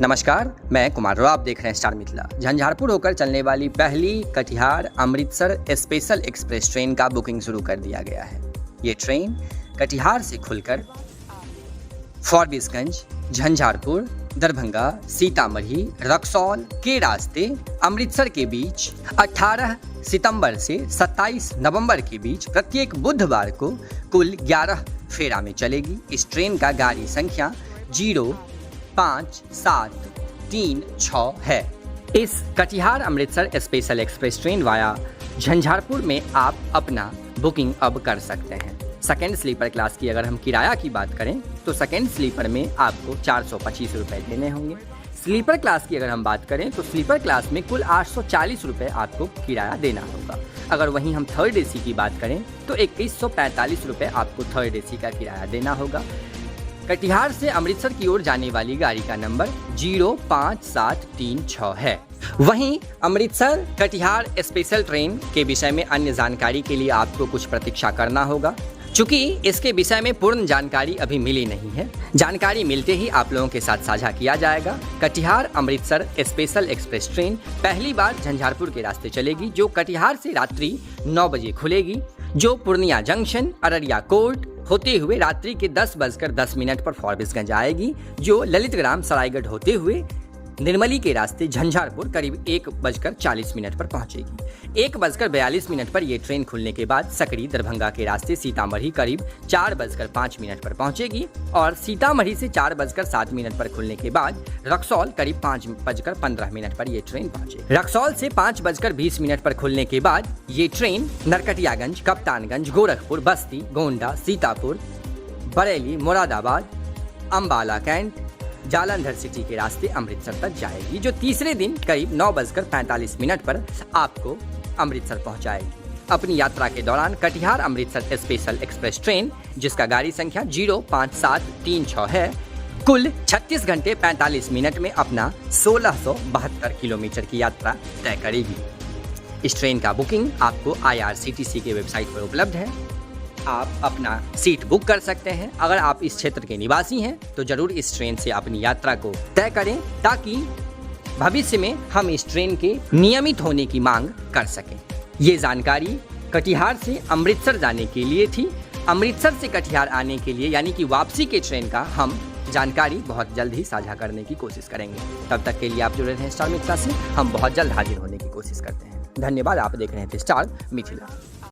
नमस्कार, मैं कुमार राव, आप देख रहे हैं स्टार मिथिला। झंझारपुर होकर चलने वाली पहली Katihar Amritsar special express train का बुकिंग शुरू कर दिया गया है। ये ट्रेन कटिहार से खुलकर फॉरबिसगंज, झंझारपुर, दरभंगा, सीतामढ़ी, रक्सौल के रास्ते अमृतसर के बीच 18 सितंबर से 27 नवंबर के बीच प्रत्येक बुधवार को कुल 11 फेरा में चलेगी। इस ट्रेन का गाड़ी संख्या 05736 है। इस Katihar Amritsar special express train via Jhanjharpur में आप अपना बुकिंग अब कर सकते हैं। सेकेंड स्लीपर क्लास की अगर हम किराया की बात करें तो सेकेंड स्लीपर में आपको 425 रुपये देने होंगे। स्लीपर क्लास की अगर हम बात करें तो स्लीपर क्लास में कुल 840 रुपये आपको किराया देना होगा। अगर वहीं हम थर्ड एसी की बात करें तो 2145 रुपये आपको थर्ड एसी का किराया देना होगा। कटिहार से अमृतसर की ओर जाने वाली गाड़ी का नंबर 05736 है। वहीं अमृतसर कटिहार स्पेशल ट्रेन के विषय में अन्य जानकारी के लिए आपको कुछ प्रतीक्षा करना होगा, चूंकि इसके विषय में पूर्ण जानकारी अभी मिली नहीं है। जानकारी मिलते ही आप लोगों के साथ साझा किया जाएगा। Katihar Amritsar special express train पहली बार झंझारपुर के रास्ते चलेगी, जो कटिहार से रात्रि 9 बजे खुलेगी, जो पूर्णिया जंक्शन, अररिया कोर्ट होते हुए रात्रि के 10:10 पर फॉरबिसगंज आएगी, जो ललितग्राम सरायगढ़ होते हुए निर्मली के रास्ते झंझारपुर करीब 1:40 पर पहुंचेगी। 1:42 पर यह ट्रेन खुलने के बाद सकरी दरभंगा के रास्ते सीतामढ़ी करीब 4:05 पर पहुंचेगी और सीतामढ़ी से 4:07 पर खुलने के बाद रक्सौल करीब 5:15 पर यह ट्रेन पहुंचेगी। रक्सौल से 5:20 पर खुलने के बाद ये ट्रेन नरकटियागंज, कप्तानगंज, गोरखपुर, बस्ती, गोंडा, सीतापुर, बरेली, मुरादाबाद, अम्बाला कैंट, जालंधर सिटी के रास्ते अमृतसर तक जाएगी, जो तीसरे दिन करीब 9:45 पर आपको अमृतसर पहुंचाएगी। अपनी यात्रा के दौरान Katihar Amritsar special express train, जिसका गाड़ी संख्या 05736 है, कुल 36 घंटे 45 मिनट में अपना 1672 किलोमीटर की यात्रा तय करेगी। इस ट्रेन का बुकिंग आपको IRCTC के वेबसाइट पर उपलब्ध है। आप अपना सीट बुक कर सकते हैं। अगर आप इस क्षेत्र के निवासी हैं तो जरूर इस ट्रेन से अपनी यात्रा को तय करें, ताकि भविष्य में हम इस ट्रेन के नियमित होने की मांग कर सकें। ये जानकारी कटिहार से अमृतसर जाने के लिए थी। अमृतसर से कटिहार आने के लिए यानी कि वापसी के ट्रेन का हम जानकारी बहुत जल्द ही साझा करने की कोशिश करेंगे। तब तक के लिए आप जुड़े रहें स्टार मिथिला से। हम बहुत जल्द हाजिर होने की कोशिश करते हैं। धन्यवाद। आप देख रहे थे स्टार मिथिला।